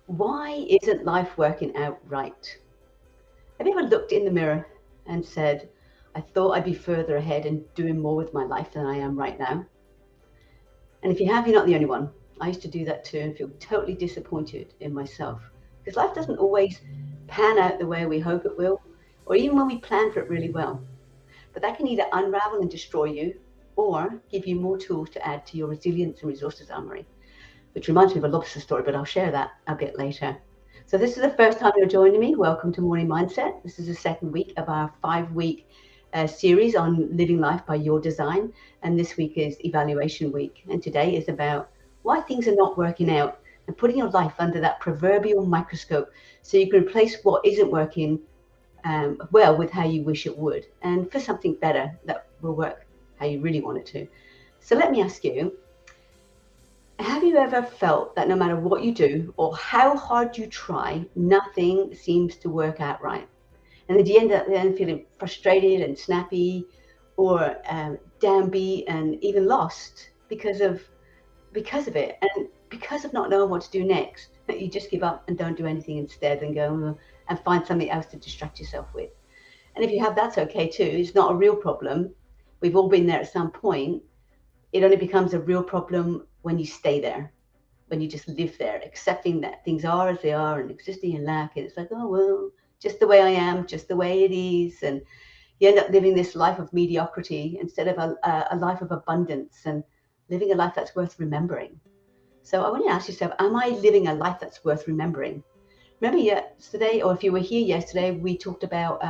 Why isn't life working out right? Have you ever looked in the mirror and said, I thought I'd be further ahead and doing more with my life than I am right now? And if you have, you're not the only one. I used to do that too and feel totally disappointed in myself because life doesn't always pan out the way we hope it will, or even when we plan for it really well. But that can either unravel and destroy you or give you more tools to add to your resilience and resources armory, which reminds me of a lobster story, but I'll share that a bit later. So this is the first time you're joining me. Welcome to Morning Mindset. This is the second week of our 5-week series on living life by your design. And this week is evaluation week. And today is about why things are not working out and putting your life under that proverbial microscope so you can replace what isn't working well with how you wish it would, and for something better that will work how you really want it to. So let me ask you, have you ever felt that no matter what you do or how hard you try, nothing seems to work out right? And then you end up then feeling frustrated and snappy or downbeat and even lost because of it, and because of not knowing what to do next. You just give up and don't do anything instead and go and find something else to distract yourself with. And if you have, that's okay too. It's not a real problem. We've all been there at some point. It only becomes a real problem when you stay there, when you just live there, accepting that things are as they are and existing in lack. And it's like, oh, well, just the way I am, just the way it is. And you end up living this life of mediocrity instead of a life of abundance and living a life that's worth remembering. So I want you to ask yourself, am I living a life that's worth remembering? Remember yesterday, or if you were here yesterday, we talked about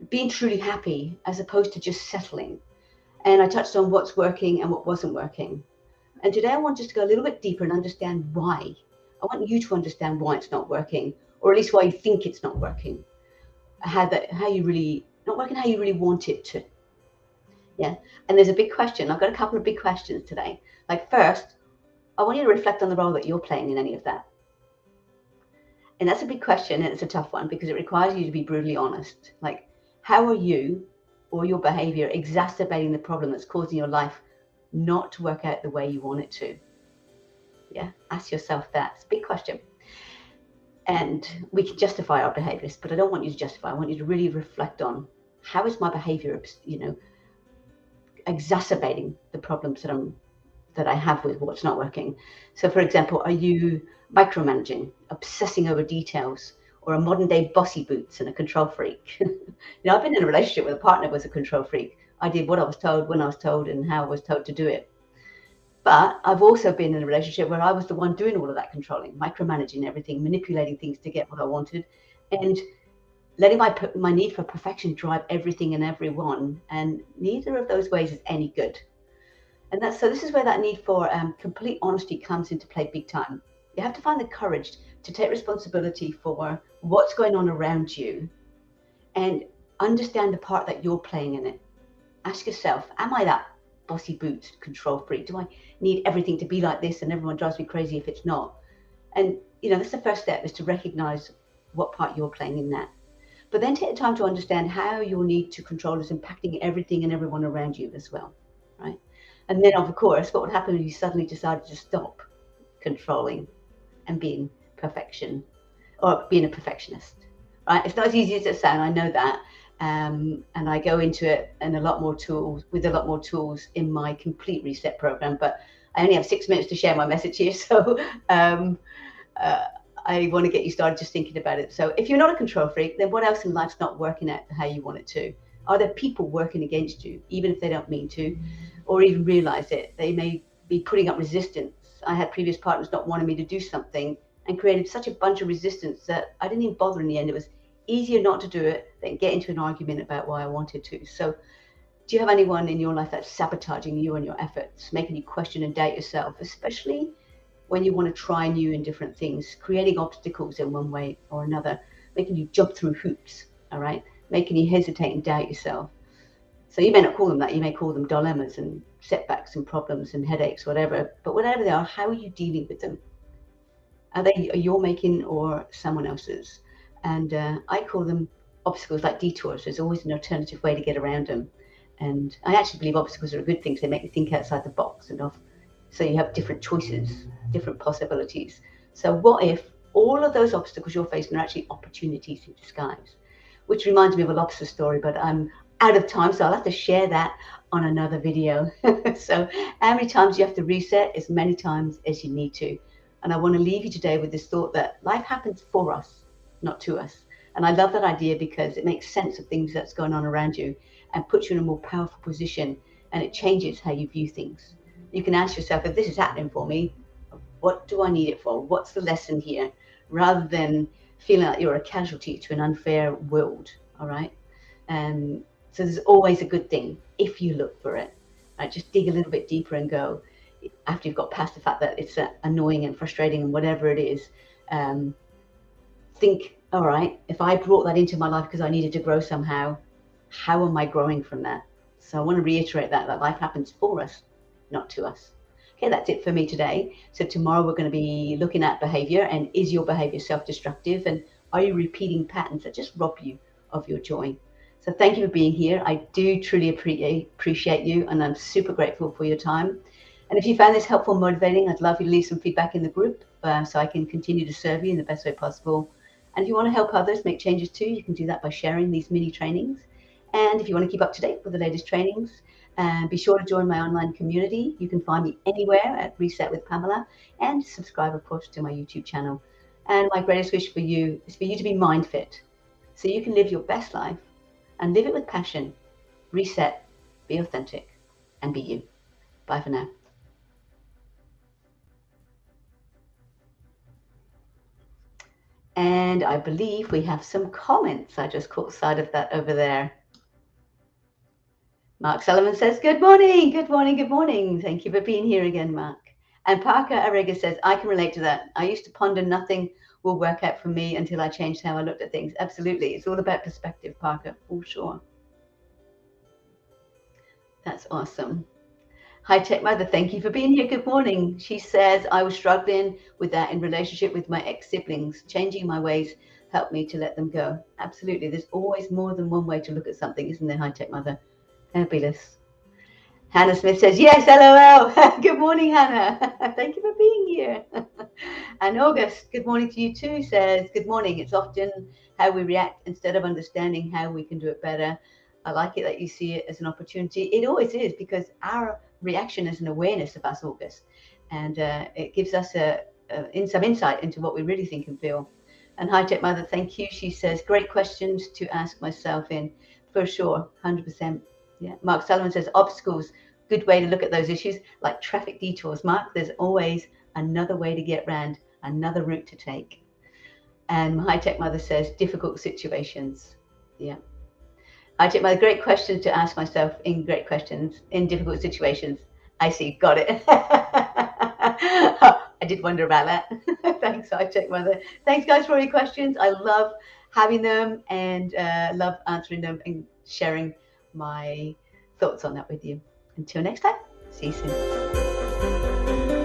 being truly happy as opposed to just settling. And I touched on what's working and what wasn't working. And today I want us to go a little bit deeper and understand why. I want you to understand why it's not working, or at least why you think it's not working. How you really not working how you really want it to. Yeah. And there's a big question. I've got a couple of big questions today. Like, first, I want you to reflect on the role that you're playing in any of that. And that's a big question, and it's a tough one because it requires you to be brutally honest. Like, how are you or your behavior exacerbating the problem that's causing your life not to work out the way you want it to? Yeah, ask yourself that. It's a big question. And we can justify our behaviors, but I don't want you to justify. I want you to really reflect on, how is my behavior, exacerbating the problems that I have with what's not working. So, for example, are you micromanaging, obsessing over details, or a modern day bossy boots and a control freak? I've been in a relationship with a partner who was a control freak. I did what I was told, when I was told, and how I was told to do it. But I've also been in a relationship where I was the one doing all of that controlling, micromanaging everything, manipulating things to get what I wanted, and letting my need for perfection drive everything and everyone. And neither of those ways is any good. And so this is where that need for complete honesty comes into play big time. You have to find the courage to take responsibility for what's going on around you and understand the part that you're playing in it. Ask yourself, am I that bossy boots control freak? Do I need everything to be like this and everyone drives me crazy if it's not? And that's the first step, is to recognize what part you're playing in that. But then take the time to understand how your need to control is impacting everything and everyone around you as well, right? And then, of course, what would happen if you suddenly decided to stop controlling and being perfection, or being a perfectionist, right? It's not as easy as it sounds, I know that. And I go into it with a lot more tools in my complete reset program, but I only have 6 minutes to share my message here. So I want to get you started just thinking about it. So if you're not a control freak, then what else in life's not working out how you want it to? Are there people working against you, even if they don't mean to, or even realize it? They may be putting up resistance. I had previous partners not wanting me to do something and created such a bunch of resistance that I didn't even bother in the end. It was easier not to do it than get into an argument about why I wanted to. So do you have anyone in your life that's sabotaging you and your efforts, making you question and doubt yourself, especially when you want to try new and different things, creating obstacles in one way or another, making you jump through hoops, all right, making you hesitate and doubt yourself? So you may not call them that. You may call them dilemmas and setbacks and problems and headaches, whatever. But whatever they are, how are you dealing with them? Are they your making or someone else's? And I call them obstacles, like detours. There's always an alternative way to get around them. And I actually believe obstacles are a good thing. They make you think outside the box, so you have different choices, different possibilities. So what if all of those obstacles you're facing are actually opportunities in disguise, which reminds me of a lobster story, but I'm out of time, so I'll have to share that on another video. So how many times you have to reset? As many times as you need to. And I want to leave you today with this thought that life happens for us, not to us. And I love that idea because it makes sense of things that's going on around you and puts you in a more powerful position, and it changes how you view things. You can ask yourself, if this is happening for me, what do I need it for? What's the lesson here? Rather than feeling like you're a casualty to an unfair world, all right? So there's always a good thing if you look for it. Right? Just dig a little bit deeper and go, after you've got past the fact that it's annoying and frustrating and whatever it is, think, all right, if I brought that into my life because I needed to grow somehow, how am I growing from that? So I want to reiterate that life happens for us, not to us. Okay, that's it for me today. So tomorrow we're going to be looking at behavior, and is your behavior self-destructive, and are you repeating patterns that just rob you of your joy? So thank you for being here. I do truly appreciate you, and I'm super grateful for your time. And if you found this helpful and motivating, I'd love you to leave some feedback in the group so I can continue to serve you in the best way possible. And if you want to help others make changes too, you can do that by sharing these mini trainings. And if you want to keep up to date with the latest trainings, be sure to join my online community. You can find me anywhere at Reset with Pamela, and subscribe, of course, to my YouTube channel. And my greatest wish for you is for you to be Mindfit, so you can live your best life and live it with passion. Reset, be authentic, and be you. Bye for now. And I believe we have some comments. I just caught sight of that over there. Mark Sullivan says, good morning, good morning, good morning. Thank you for being here again, Mark. And Parker Arega says, I can relate to that. I used to ponder nothing will work out for me until I changed how I looked at things. Absolutely. It's all about perspective, Parker, for sure. That's awesome. Hi, Tech Mother. Thank you for being here. Good morning. She says, I was struggling with that in relationship with my ex-siblings. Changing my ways helped me to let them go. Absolutely. There's always more than one way to look at something, isn't there? Hi, Tech Mother. Fabulous. Hannah Smith says, yes, LOL. Good morning, Hannah. Thank you for being here. And August, good morning to you too, says, good morning. It's often how we react instead of understanding how we can do it better. I like it that you see it as an opportunity. It always is, because our reaction is an awareness of us, August. And it gives us some insight into what we really think and feel. And Hi Tech Mother, thank you. She says, great questions to ask myself in. For sure, 100%. Yeah. Mark Sullivan says, obstacles, good way to look at those issues, like traffic detours. Mark, there's always another way to get around, another route to take. And High Tech Mother says, difficult situations. Yeah. High Tech Mother, great questions to ask myself in difficult situations. I see, got it. I did wonder about that. Thanks, High Tech Mother. Thanks, guys, for all your questions. I love having them, and love answering them and sharing my thoughts on that with you. Until next time, see you soon.